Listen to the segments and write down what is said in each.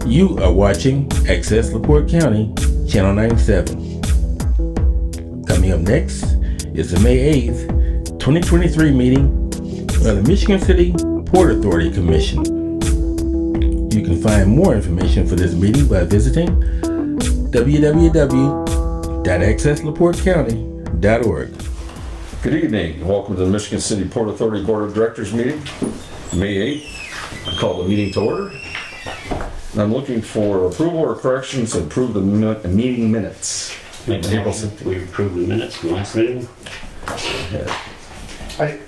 You are watching Access LaPorte County, Channel 97. Coming up next is the May 8th, 2023 meeting of the Michigan City Port Authority Commission. You can find more information for this meeting by visiting www.accesslaportecounty.org. Good evening. Welcome to the Michigan City Port Authority Board of Directors meeting, May 8th. I call the meeting to order. And I'm looking for approval or corrections to approve the meeting minutes. Make a motion, we approve the minutes from last meeting. I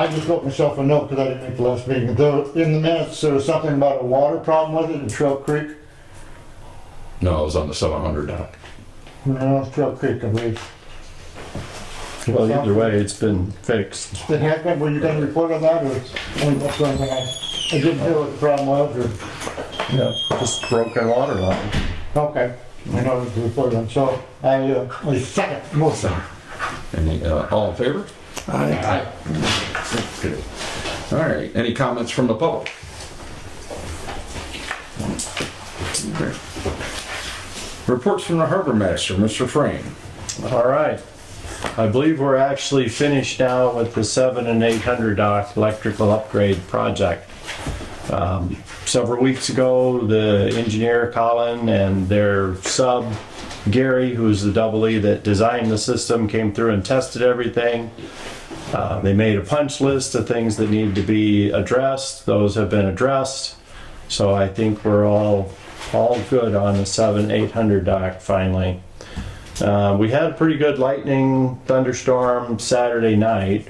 just wrote myself a note because I didn't make the last meeting. In the minutes, there was something about a water problem with it in Trail Creek. No, I was on the 700 dock. No, it's Trail Creek, I believe. Well, either way, it's been fixed. It's been happening. Were you going to report on that, or what's going on? I didn't hear what the problem was, or... Yeah, just broken water line. Okay, I know what to report on. So I second motion. Any, all in favor? Aye. Good. All right. Any comments from the public? Okay. Reports from the Harbor Master, Mr. Frame. All right. I believe we're actually finished now with the 700 and 800 dock electrical upgrade project. Several weeks ago, the engineer Colin and their sub Gary, who's the double E that designed the system, came through and tested everything. They made a punch list of things that need to be addressed. Those have been addressed. So I think we're all good on the 700-800 dock finally. We had a pretty good lightning thunderstorm Saturday night,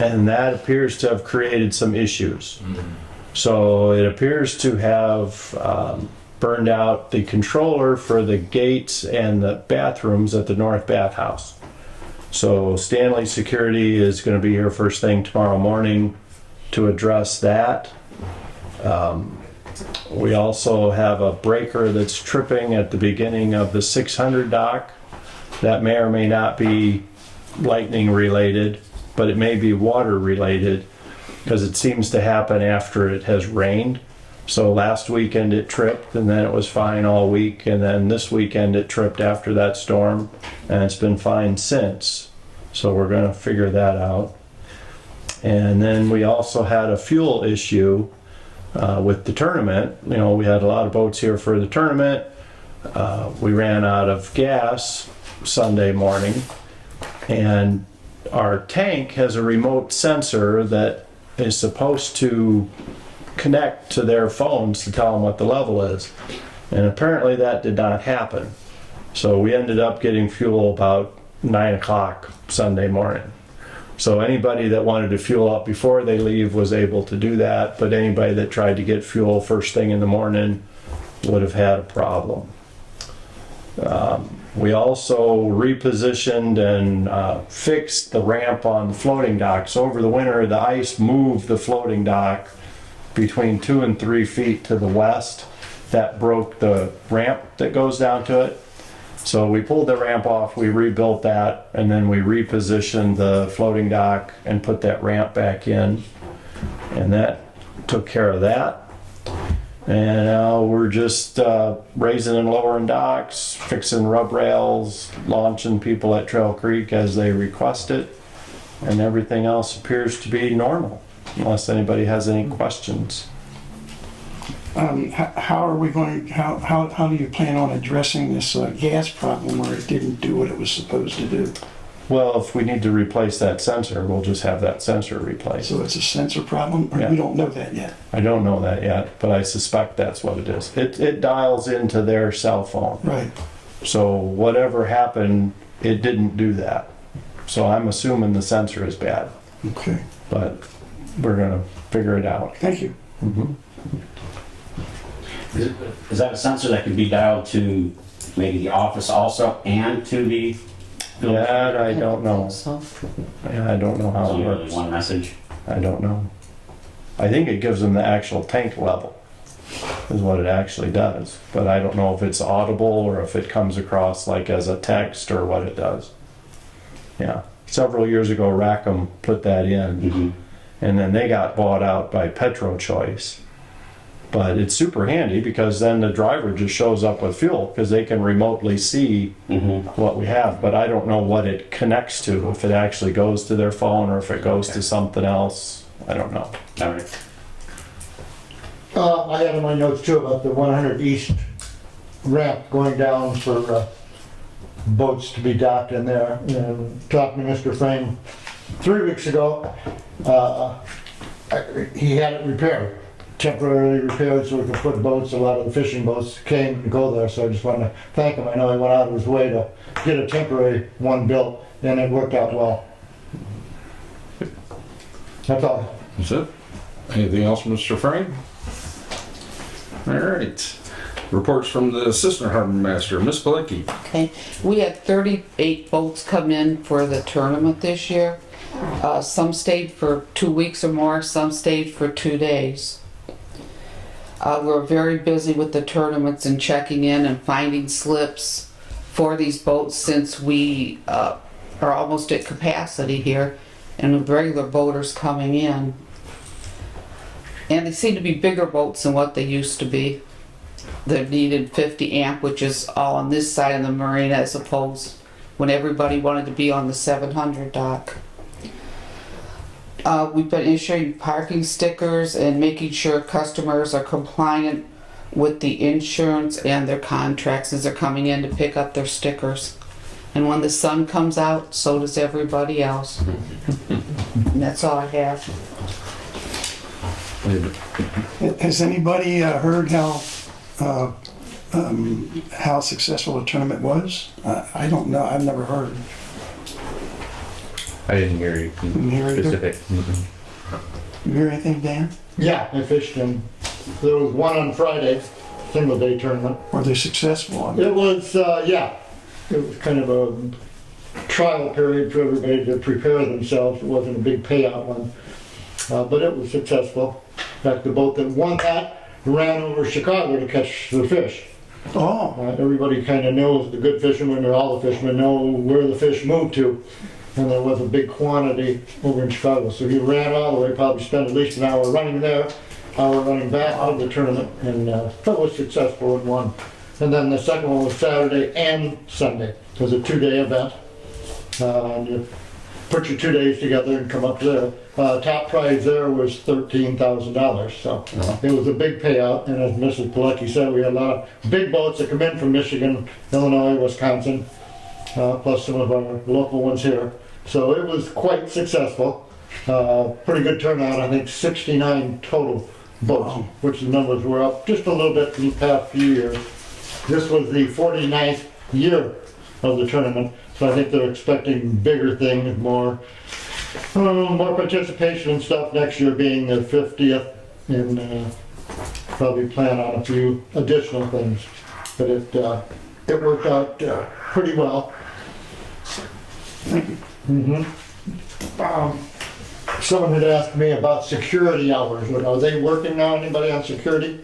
and that appears to have created some issues. So it appears to have burned out the controller for the gates and the bathrooms at the North Bathhouse. So Stanley Security is going to be here first thing tomorrow morning to address that. We also have a breaker that's tripping at the beginning of the 600 dock. That may or may not be lightning related, but it may be water related, because it seems to happen after it has rained. So last weekend it tripped, and then it was fine all week, and then this weekend it tripped after that storm, and it's been fine since. So we're going to figure that out. And then we also had a fuel issue with the tournament. You know, we had a lot of boats here for the tournament. We ran out of gas Sunday morning, and our tank has a remote sensor that is supposed to connect to their phones to tell them what the level is. And apparently that did not happen. So we ended up getting fuel about 9 o'clock Sunday morning. So anybody that wanted to fuel up before they leave was able to do that, but anybody that tried to get fuel first thing in the morning would have had a problem. We also repositioned and fixed the ramp on the floating dock. So over the winter, the ice moved the floating dock between 2 and 3 feet to the west. That broke the ramp that goes down to it. So we pulled the ramp off, we rebuilt that, and then we repositioned the floating dock and put that ramp back in. And that took care of that. And now we're just raising and lowering docks, fixing rub rails, launching people at Trail Creek as they request it, and everything else appears to be normal, unless anybody has any questions. How are we going? How do you plan on addressing this gas problem where it didn't do what it was supposed to do? Well, if we need to replace that sensor, we'll just have that sensor replaced. So it's a sensor problem, or Yeah. we don't know that yet? I don't know that yet, but I suspect that's what it is. It dials into their cell phone. Right. So whatever happened, it didn't do that. So I'm assuming the sensor is bad, Okay. but we're gonna figure it out. Thank you. Is that a sensor that can be dialed to maybe the office also and to the building? That I don't know. Yeah, I don't know how So it only works. one message? I don't know. I think it gives them the actual tank level, is what it actually does. But I don't know if it's audible or if it comes across like as a text or what it does. Yeah. Several years ago, Rackham put that in, and then they got bought out by Petro Choice. But it's super handy because then the driver just shows up with fuel because they can remotely see what we have. But I don't know what it connects to, if it actually goes to their phone or if it goes to something else. I don't know. All right. I had in my notes too about the 100 East ramp going down for boats to be docked in there. And talking to Mr. Frame 3 weeks ago, he had it repaired, temporarily repaired so we could put boats. A lot of the fishing boats came to go there, so I just wanted to thank him. I know he went out of his way to get a temporary one built, and it worked out well. That's all. That's it? Anything else from Mr. Frame? All right. Reports from the Assistant Harbor Master, Miss Pilecki. Okay, we had 38 boats come in for the tournament this year. Some stayed for 2 weeks or more, some stayed for 2 days. We're very busy with the tournaments and checking in and finding slips for these boats since we are almost at capacity here and with regular boaters coming in. And they seem to be bigger boats than what they used to be. They needed 50 amp, which is all on this side of the marina, as opposed when everybody wanted to be on the 700 dock. We've been issuing parking stickers and making sure customers are compliant with the insurance and their contracts as they're coming in to pick up their stickers. And when the sun comes out, so does everybody else. And that's all I have. Has anybody heard how successful the tournament was? I don't know. I've never heard. I didn't hear you Didn't hear either? specific. You hear anything, Dan? Yeah, I fished and there was one on Friday, single day tournament. Were they successful? It was, yeah, it was kind of a trial period for everybody to prepare themselves. It wasn't a big payout one, but it was successful. In fact, the boat that won that ran over Chicago to catch the fish. Oh, Everybody kind of knows, the good fishermen or all the fishermen know where the fish moved to. And there was a big quantity over in Chicago. So he ran all the way, probably spent at least an hour running there, hour running back out of the tournament, and it was successful and won. And then the second one was Saturday and Sunday. It was a 2-day event. And you put your 2 days together and come up there. Top prize there was $13,000. So it was a big payout. And as Mrs. Pilecki said, we had a lot of big boats that come in from Michigan, Illinois, Wisconsin, plus some of our local ones here. So it was quite successful. Pretty good turnout, I think 69 total boats, which the numbers were up just a little bit in the past few years. This was the 49th year of the tournament, so I think they're expecting bigger things, more participation and stuff next year being the 50th, and probably plan on a few additional things. But it worked out pretty well. thank you. Someone had asked me about security hours. Are they working now? Anybody on security?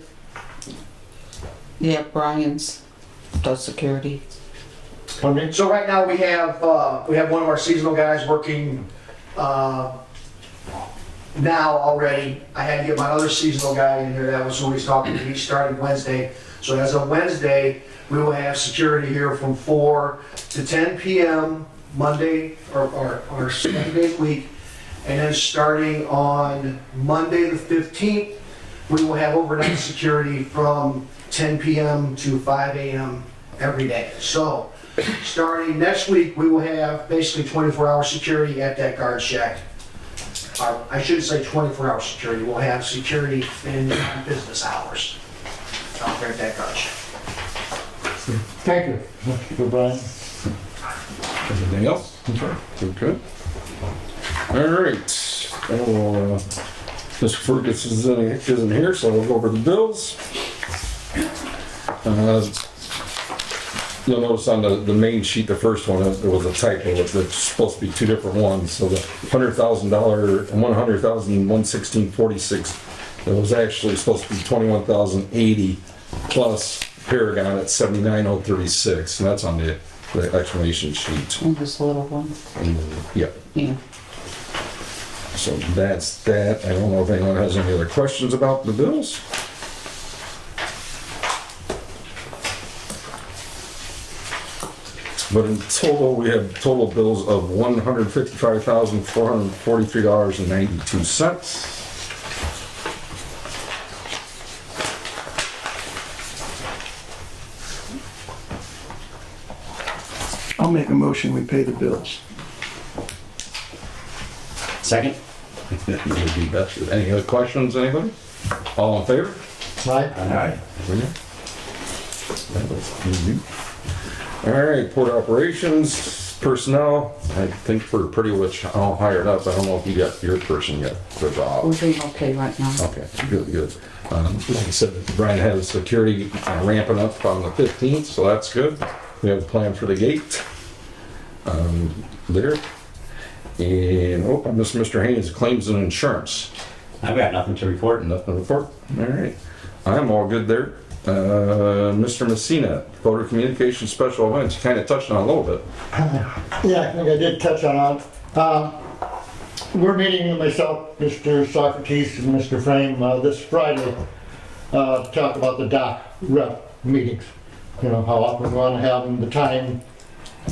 Yeah, Brian's does security. Pardon me? So right now we have one of our seasonal guys working now already. I had to get my other seasonal guy in here. That was who he's talking to. He's starting Wednesday. So as of Wednesday, we will have security here from 4 to 10 p.m. Monday or 7 days a week. And then starting on Monday the 15th, we will have overnight security from 10 p.m. to 5 a.m. every day. So starting next week, we will have basically 24-hour security at that guard shack. I shouldn't say 24-hour security. We'll have security in business hours out there at that guard shack. Thank you, Mr. Brian. Anything else? Okay. All right. Mr. Ferguson isn't here, so we'll go over the bills. You'll notice on the main sheet, the first one, there was a typo. It's supposed to be two different ones. So the $100,000 and $100,116.46, it was actually supposed to be $21,080 plus Paragon at $79,036, and that's on the explanation sheet. And this little one. And then, yep. Yeah. So that's that. I don't know if anyone has any other questions about the bills. But in total, we have total bills of $155,443.92. I'll make a motion, we pay the bills. Second? Would be best. Any other questions, anybody? All in favor? Right? Aye. All right, port operations, personnel, I think we're pretty much all hired up. I don't know if you got your person yet for Bob. We're doing okay right now. Okay, good. Like I said, Brian has security ramping up on the 15th, so that's good. We have a plan for the gate there. And, I missed Mr. Haynes, claims and insurance. I've got nothing to report. Nothing to report? All right. I'm all good there. Mr. Messina, voter communication special events, you kind of touched on a little bit. Yeah, I think I did touch on it. We're meeting with myself, Mr. Socrates, and Mr. Frame this Friday to talk about the doc rep meetings. You know, how often we want to have them, the time,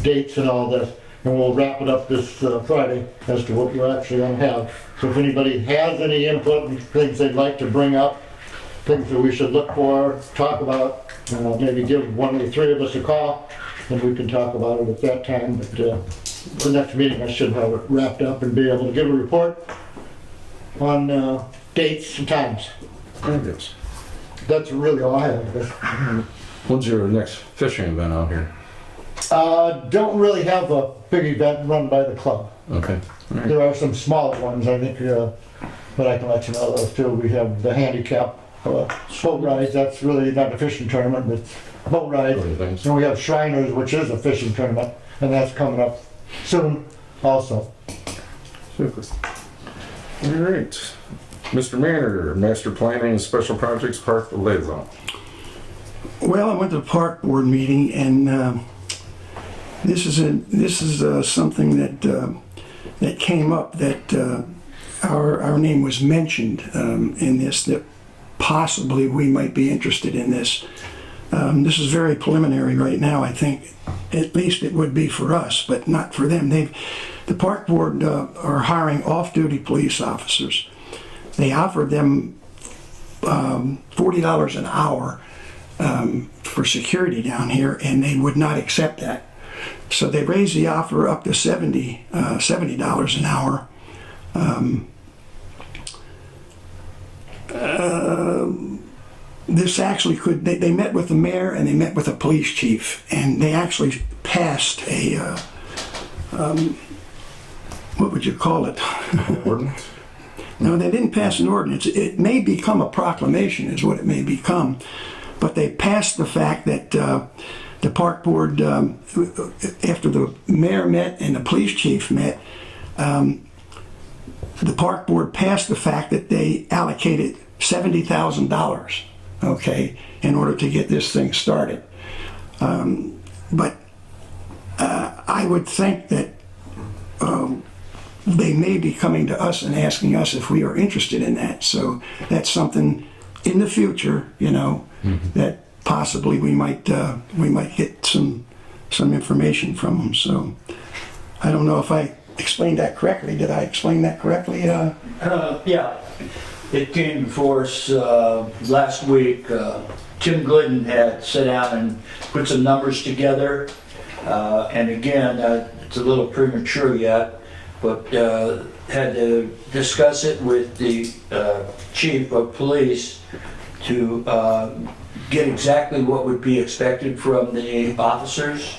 dates and all this. And we'll wrap it up this Friday as to what we're actually going to have. So if anybody has any input and things they'd like to bring up, things that we should look for, talk about, maybe give one of the three of us a call, and we can talk about it at that time. But the next meeting, I should have it wrapped up and be able to give a report on dates and times. Yes. That's really all I have. When's your next fishing event out here? Don't really have a big event run by the club. Okay. All right. There are some smaller ones, I think, but I can let you know those too. We have the handicap boat rides. That's really not a fishing tournament, but it's boat rides. Other things. And we have Shriners, which is a fishing tournament, and that's coming up soon also. Super. All right. Mr. Manor, Master Planning and Special Projects Park Liaison. Well, I went to the park board meeting, and this is something that came up, that our name was mentioned in this, that possibly we might be interested in this. This is very preliminary right now. I think at least it would be for us, but not for them. The park board are hiring off-duty police officers. They offered them $40 an hour for security down here, and they would not accept that. So they raised the offer up to $70 an hour. This actually could, they met with the mayor and they met with the police chief, and they actually passed a, what would you call it? Ordinance? No, they didn't pass an ordinance. It may become a proclamation is what it may become. But they passed the fact that the park board, after the mayor met and the police chief met, the park board passed the fact that they allocated $70,000, okay, in order to get this thing started. But I would think that they may be coming to us and asking us if we are interested in that. So that's something in the future, you know, that possibly we might get some information from them. So I don't know if I explained that correctly. Did I explain that correctly? Yeah, it came before us last week. Tim Glidden had sat down and put some numbers together, and again, it's a little premature yet, but had to discuss it with the chief of police to get exactly what would be expected from the officers,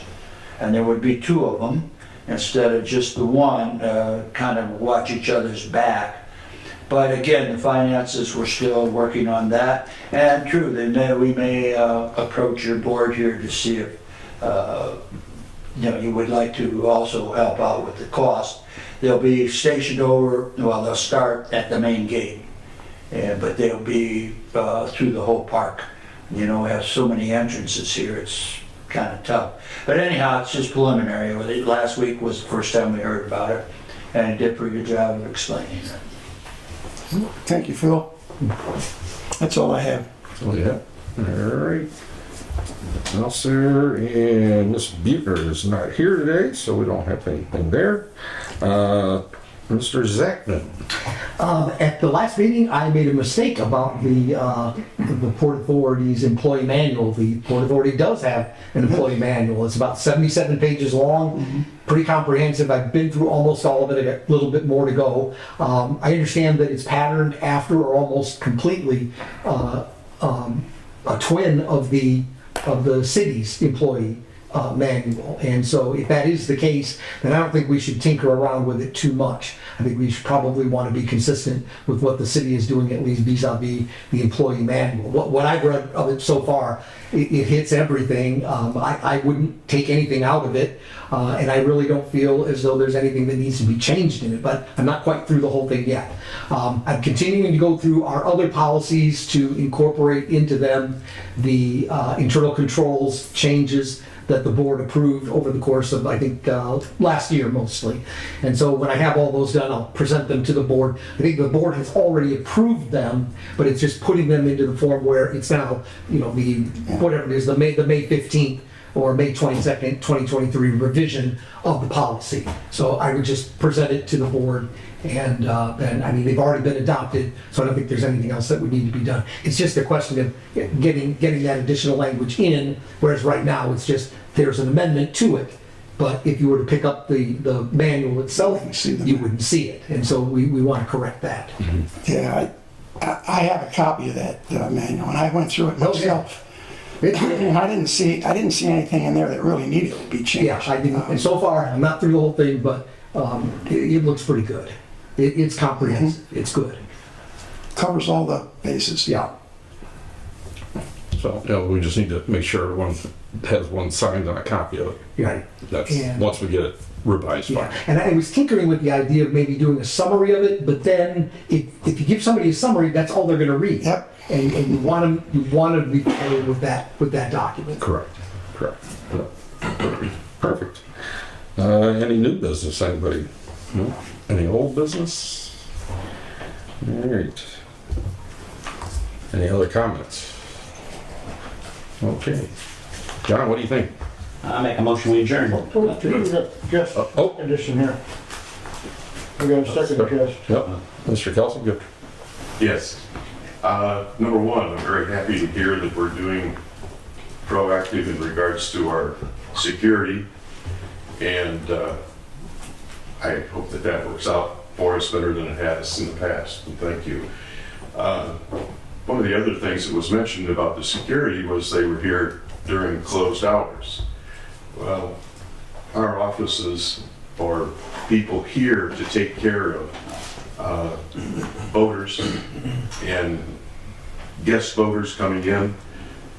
and there would be two of them instead of just the one, kind of watch each other's back. But again, the finances, we're still working on that. And true, we may approach your board here to see if you would like to also help out with the cost. They'll be stationed over, well, they'll start at the main gate, but they'll be through the whole park. You know, we have so many entrances here, it's kind of tough. But anyhow, it's just preliminary. Last week was the first time we heard about it, and it did a pretty good job of explaining it. Thank you, Phil. That's all I have. Oh, yeah. All right. anything else there? And Ms. Buettner is not here today, so we don't have anything there. Mr. Zachman. At the last meeting, I made a mistake about the Port Authority's employee manual. The Port Authority does have an employee manual. It's about 77 pages long, pretty comprehensive. I've been through almost all of it. I got a little bit more to go. I understand that it's patterned after or almost completely a twin of the city's employee manual. And so if that is the case, then I don't think we should tinker around with it too much. I think we should probably want to be consistent with what the city is doing, at least vis-a-vis the employee manual. What I've read of it so far, it hits everything. I wouldn't take anything out of it, and I really don't feel as though there's anything that needs to be changed in it, but I'm not quite through the whole thing yet. I'm continuing to go through our other policies to incorporate into them the internal controls changes that the board approved over the course of, I think, last year mostly. And so when I have all those done, I'll present them to the board. I think the board has already approved them, but it's just putting them into the form where it's now, whatever it is, the May 15th or May 22nd, 2023 revision of the policy. So I would just present it to the board, and they've already been adopted, so I don't think there's anything else that would need to be done. It's just a question of getting that additional language in, whereas right now it's just there's an amendment to it, but if you were to pick up the manual itself, you wouldn't see it, and so we want to correct that. Yeah, I have a copy of that manual, and I went through it myself. And I didn't see anything in there that really needed to be changed. Yeah, I didn't, and so far, I'm not through the whole thing, but it looks pretty good. It's comprehensive, it's good. Covers all the bases. Yeah. So, we just need to make sure everyone has one signed on a copy of it. Right. That's, And- once we get it revised. Yeah, Fine. and I was tinkering with the idea of maybe doing a summary of it, but then if you give somebody a summary, that's all they're going to read. Yep. And you want to be familiar with that document. Correct. Yeah. Perfect. Any new business, anybody? No? Any old business? All right. Any other comments? Okay. John, what do you think? I make a motion, we adjourn. We got guest addition here. We got a second guest. Yep. Mr. Kelson, good. Yes. Number one, I'm very happy to hear that we're doing proactive in regards to our security, and I hope that that works out for us better than it has in the past, and thank you. One of the other things that was mentioned about the security was they were here during closed hours. Well, our offices or people here to take care of voters and guest voters coming in,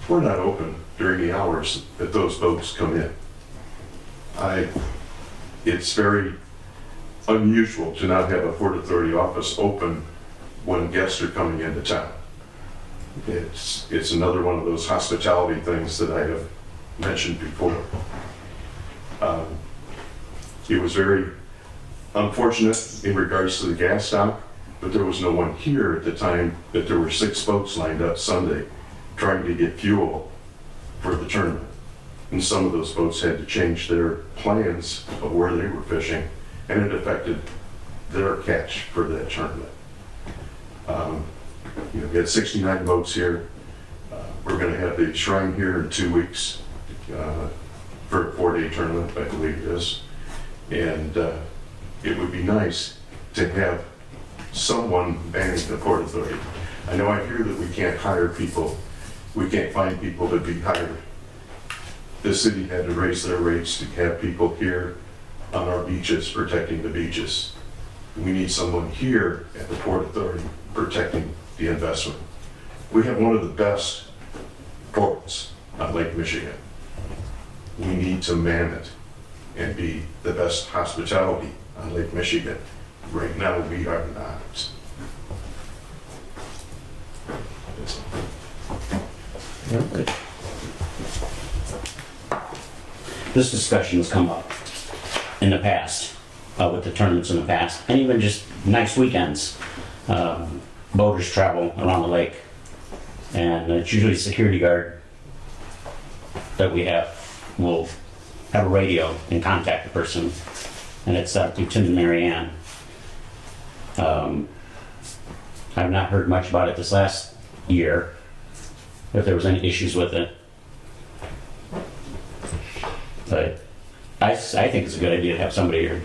we're not open during the hours that those folks come in. It's very unusual to not have a Port Authority office open when guests are coming into town. It's another one of those hospitality things that I have mentioned before. It was very unfortunate in regards to the gas stop, but there was no one here at the time that there were 6 boats lined up Sunday trying to get fuel for the tournament. And some of those boats had to change their plans of where they were fishing, and it affected their catch for that tournament. We had 69 boats here. We're going to have the Shrine here in 2 weeks for a 4-day tournament, I believe it is. And it would be nice to have someone manage the Port Authority. I know I hear that we can't hire people, we can't find people to be hired. The city had to raise their rates to have people here on our beaches, protecting the beaches. We need someone here at the Port Authority protecting the investment. We have one of the best ports on Lake Michigan. We need to man it and be the best hospitality on Lake Michigan. Right now, we are not. This discussion has come up in the past, with the tournaments in the past, and even just nice weekends. Boaters travel around the lake, and it's usually a security guard that we have will have a radio and contact the person, and it's through Tim and Mary Ann. I've not heard much about it this last year, if there was any issues with it. But I think it's a good idea to have somebody here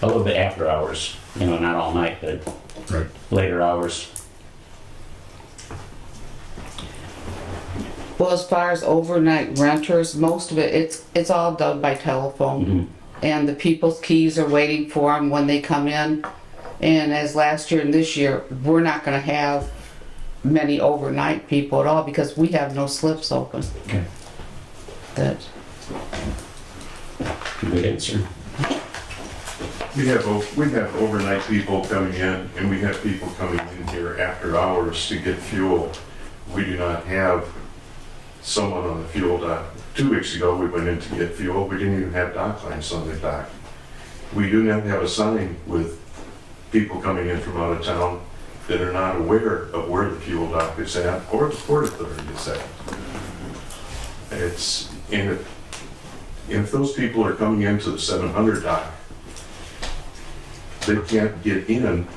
a little bit after hours, not all night, but Right. later hours. Well, as far as overnight renters, most of it, it's all done by telephone. And the people's keys are waiting for them when they come in. And as last year and this year, we're not gonna have many overnight people at all because we have no slips open. Okay. That, Good answer. We have overnight people coming in, and we have people coming in here after hours to get fuel. We do not have someone on the fuel dock. 2 weeks ago, we went in to get fuel. We didn't even have dock lamps on the dock. We do not have a sign with people coming in from out of town that are not aware of where the fuel dock is at or the Port Authority is at. And if those people are coming into the 700 dock, they can't get in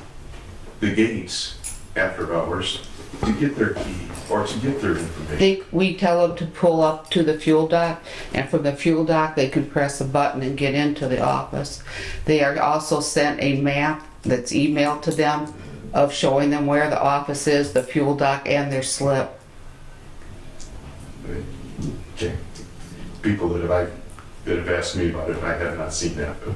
the gates after hours to get their key or to get their information. we tell them to pull up to the fuel dock, and from the fuel dock, they can press a button and get into the office. They are also sent a map that's emailed to them of showing them where the office is, the fuel dock, and their slip. Okay. People that have asked me about it, I have not seen that, but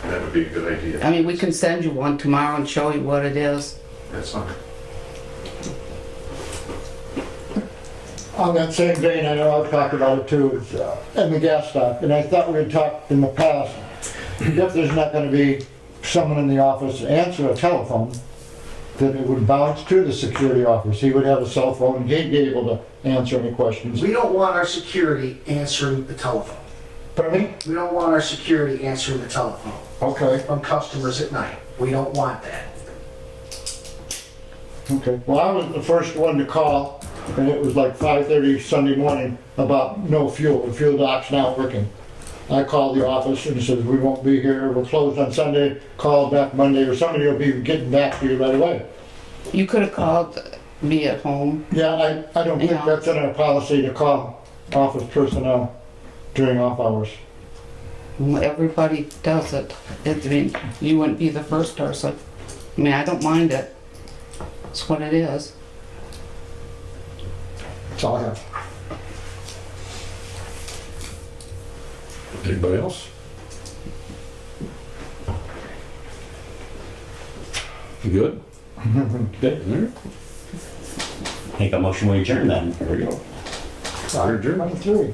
that would be a good idea. I mean, we can send you one tomorrow and show you what it is. That's fine. On that same vein, I know I've talked about it too, and the gas stock, and I thought we had talked in the past, if there's not gonna be someone in the office to answer a telephone, that it would bounce to the security office. He would have a cell phone, and he'd be able to answer any questions. We don't want our security answering the telephone. Pardon me? We don't want our security answering the telephone Okay, from customers at night. We don't want that. okay. Well, I was the first one to call, and it was like 5:30 Sunday morning about no fuel. The fuel dock's not working. I called the office and said, we won't be here, we're closed on Sunday, call back Monday, or somebody will be getting back to you right away. You could have called me at home. Yeah, I don't think Yeah. that's in our policy to call office personnel during off hours. Everybody does it. I mean, you wouldn't be the first person. I mean, I don't mind it. It's what it is. That's all I have. Anybody else? You good? Okay, there. Make a motion, we adjourn then. There we go. Number 3.